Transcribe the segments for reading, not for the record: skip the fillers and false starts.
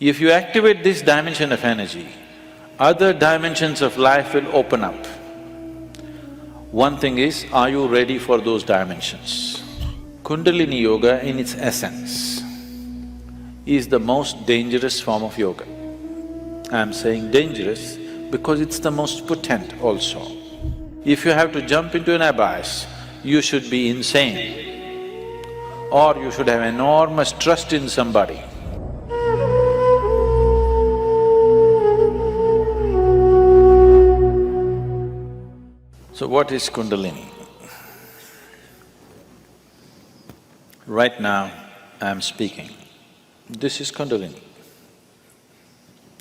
If you activate this dimension of energy, other dimensions of life will open up. One thing is, are you ready for those dimensions? Kundalini Yoga in its essence is the most dangerous form of yoga. I'm saying dangerous because it's the most potent also. If you have to jump into an abyss, you should be insane or you should have enormous trust in somebody. So what is Kundalini? Right now, I'm speaking. This is Kundalini.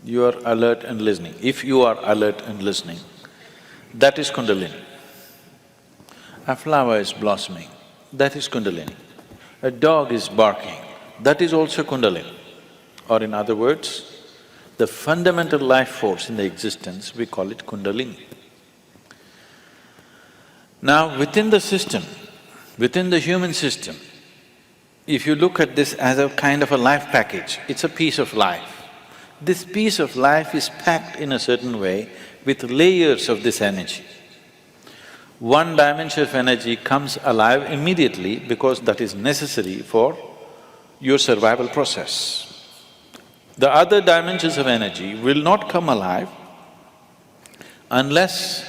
You are alert and listening. If you are alert and listening, that is Kundalini. A flower is blossoming, that is Kundalini. A dog is barking, that is also Kundalini. Or in other words, the fundamental life force in the existence, we call it Kundalini. Now, within the system, within the human system, if you look at this as a kind of a life package, it's a piece of life. This piece of life is packed in a certain way with layers of this energy. One dimension of energy comes alive immediately because that is necessary for your survival process. The other dimensions of energy will not come alive unless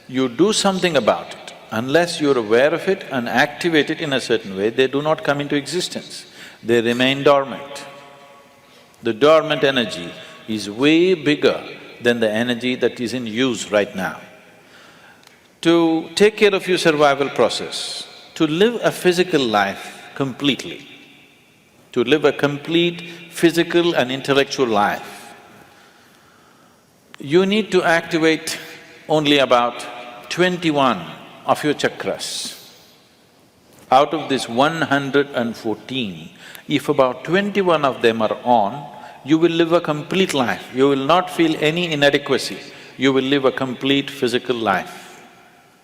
you do something about it. Unless you're aware of it and activate it in a certain way, they do not come into existence. They remain dormant. The dormant energy is way bigger than the energy that is in use right now. To take care of your survival process, to live a physical life completely, to live a complete physical and intellectual life, you need to activate only about 21 of your chakras. Out of this 114, if about 21 of them are on, you will live a complete life. You will not feel any inadequacy. You will live a complete physical life.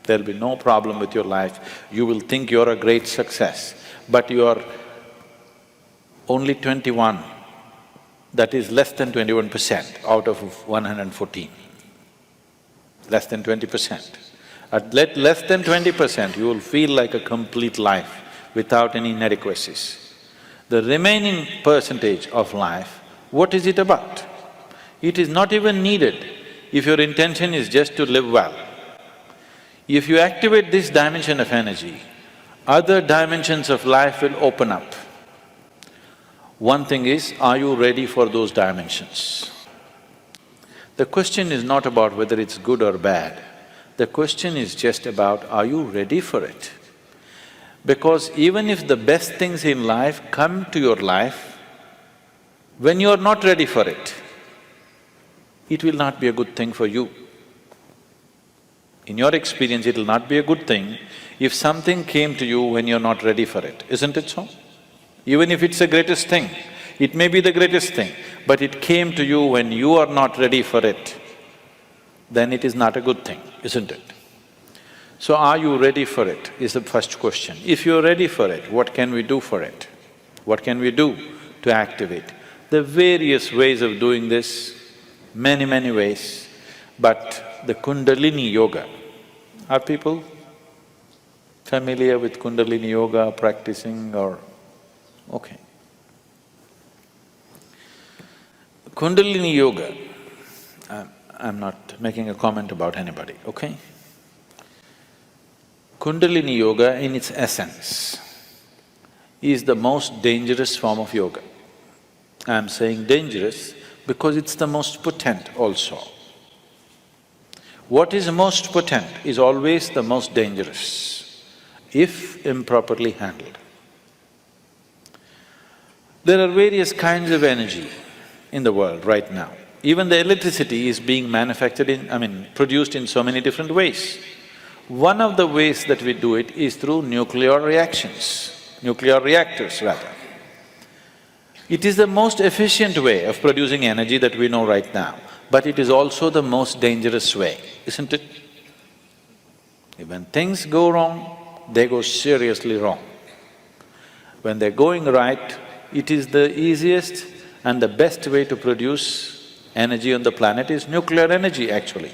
There'll be no problem with your life. You will think you're a great success, but you are only 21. That is less than 21% out of 114. Less than 20%. At less than 20%, you will feel like a complete life without any inadequacies. The remaining percentage of life, what is it about? It is not even needed if your intention is just to live well. If you activate this dimension of energy, other dimensions of life will open up. One thing is, are you ready for those dimensions? The question is not about whether it's good or bad. The question is just about, are you ready for it? Because even if the best things in life come to your life, when you're not ready for it, it will not be a good thing for you. In your experience, it'll not be a good thing if something came to you when you're not ready for it, isn't it so? Even if it's the greatest thing, it may be the greatest thing, but it came to you when you are not ready for it, then it is not a good thing, isn't it? So are you ready for it is the first question. If you're ready for it, what can we do for it? What can we do to activate? There are various ways of doing this, many ways, but the Kundalini Yoga, are people familiar with Kundalini Yoga, practicing or… okay. Kundalini Yoga, I'm not making a comment about anybody, okay? Kundalini Yoga in its essence is the most dangerous form of yoga. I'm saying dangerous because it's the most potent also. What is most potent is always the most dangerous, if improperly handled. There are various kinds of energy in the world right now. Even the electricity is being manufactured produced in so many different ways. One of the ways that we do it is through nuclear reactions, nuclear reactors rather. It is the most efficient way of producing energy that we know right now, but it is also the most dangerous way, isn't it? When things go wrong, they go seriously wrong. When they're going right, it is the easiest And the best way to produce energy on the planet is nuclear energy actually.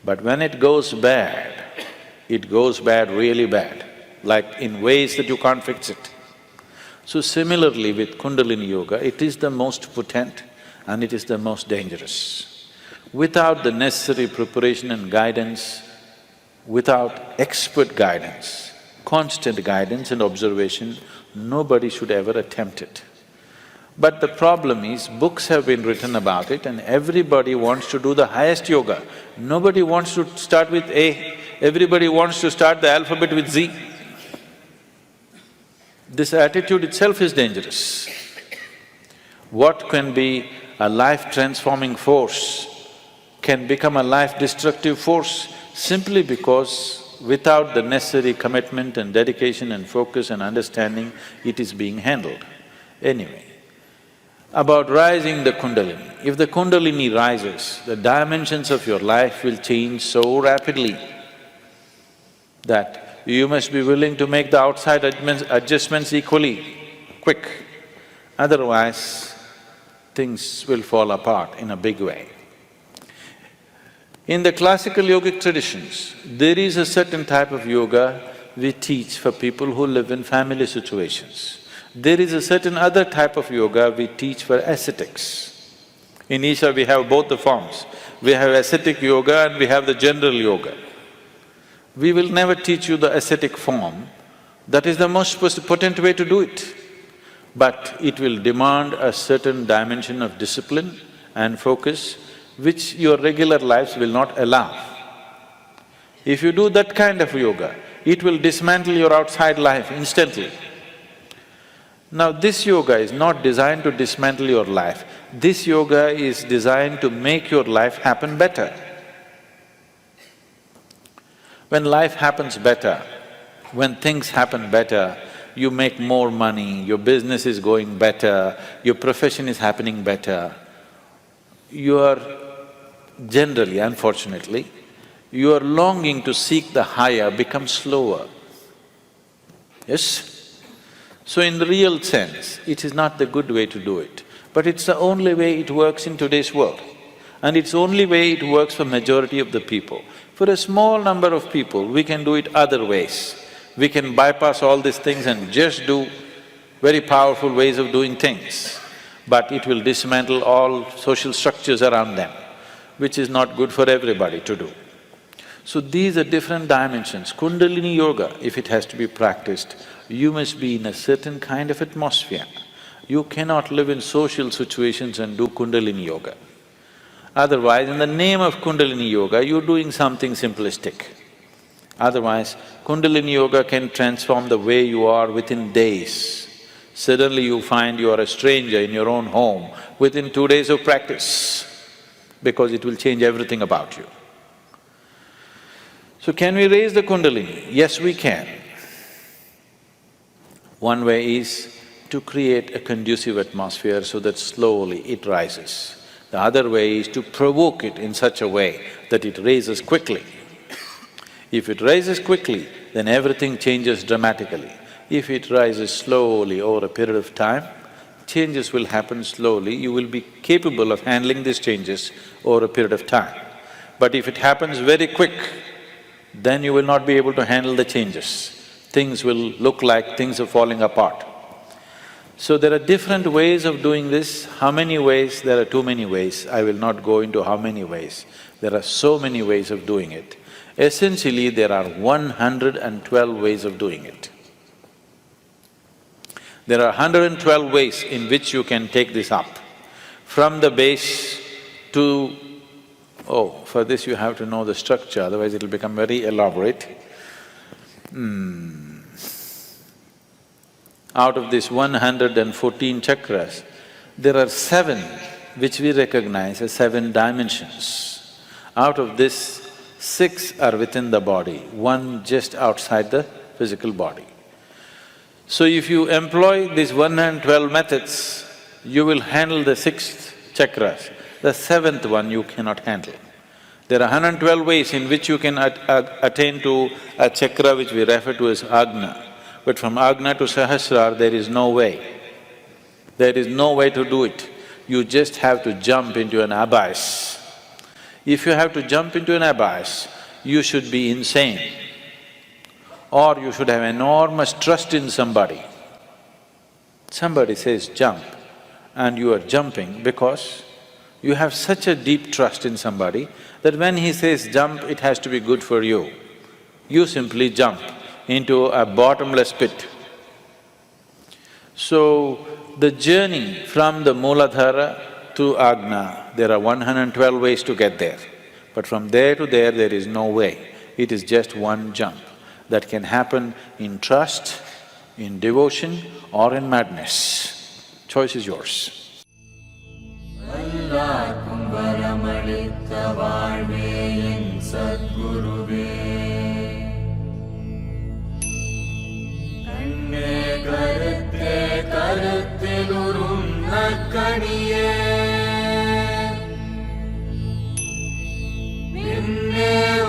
But when it goes bad really bad, like in ways that you can't fix it. So similarly with Kundalini Yoga, it is the most potent and it is the most dangerous. Without the necessary preparation and guidance, without expert guidance, constant guidance and observation, nobody should ever attempt it. But the problem is, books have been written about it and everybody wants to do the highest yoga. Nobody wants to start with A, everybody wants to start the alphabet with Z. This attitude itself is dangerous. What can be a life-transforming force can become a life-destructive force simply because without the necessary commitment and dedication and focus and understanding, it is being handled. Anyway, about rising the Kundalini. If the Kundalini rises, the dimensions of your life will change so rapidly that you must be willing to make the outside adjustments equally quick. Otherwise, things will fall apart in a big way. In the classical yogic traditions, there is a certain type of yoga we teach for people who live in family situations. There is a certain other type of yoga we teach for ascetics. In Isha we have both the forms. We have ascetic yoga and we have the general yoga. We will never teach you the ascetic form, that is the most potent way to do it. But it will demand a certain dimension of discipline and focus which your regular lives will not allow. If you do that kind of yoga, it will dismantle your outside life instantly. Now this yoga is not designed to dismantle your life, this yoga is designed to make your life happen better. When life happens better, when things happen better, you make more money, your business is going better, your profession is happening better, your generally, unfortunately, your longing to seek the higher becomes slower. Yes? So in the real sense, it is not the good way to do it, but it's the only way it works in today's world. And it's the only way it works for majority of the people. For a small number of people, we can do it other ways. We can bypass all these things and just do very powerful ways of doing things, but it will dismantle all social structures around them, which is not good for everybody to do. So these are different dimensions. Kundalini Yoga, if it has to be practiced, you must be in a certain kind of atmosphere. You cannot live in social situations and do Kundalini Yoga. Otherwise, in the name of Kundalini Yoga, you're doing something simplistic. Otherwise, Kundalini Yoga can transform the way you are within days. Suddenly you find you are a stranger in your own home within 2 days of practice, because it will change everything about you. So can we raise the Kundalini? Yes, we can. One way is to create a conducive atmosphere so that slowly it rises. The other way is to provoke it in such a way that it raises quickly. If it rises quickly, then everything changes dramatically. If it rises slowly over a period of time, changes will happen slowly, you will be capable of handling these changes over a period of time. But if it happens very quick, then you will not be able to handle the changes. Things will look like things are falling apart. So there are different ways of doing this. How many ways? There are too many ways. I will not go into how many ways. There are so many ways of doing it. Essentially, there are 112 ways of doing it. There are 112 ways in which you can take this up. From the base to… for this you have to know the structure, otherwise it'll become very elaborate. Out of these 114 chakras, there are 7 which we recognize as 7 dimensions. Out of this, 6 are within the body, 1 just outside the physical body. So if you employ these 112 methods, you will handle the 6th chakras. The 7th one you cannot handle. There are 112 ways in which you can attain to a chakra which we refer to as Agna. But from Agna to Sahasrara, there is no way. There is no way to do it. you just have to jump into an abyss. If you have to jump into an abyss, you should be insane, or you should have enormous trust in somebody. Somebody says jump, and you are jumping because you have such a deep trust in somebody that when he says jump, it has to be good for you. You simply jump into a bottomless pit. So, the journey from the Mooladhara to Agna, there are 112 ways to get there. But from there to there is no way. It is just one jump that can happen in trust, in devotion or in madness. Choice is yours.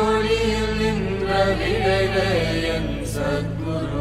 ஒளியில் நின்ற விடைவே என் சத்குரு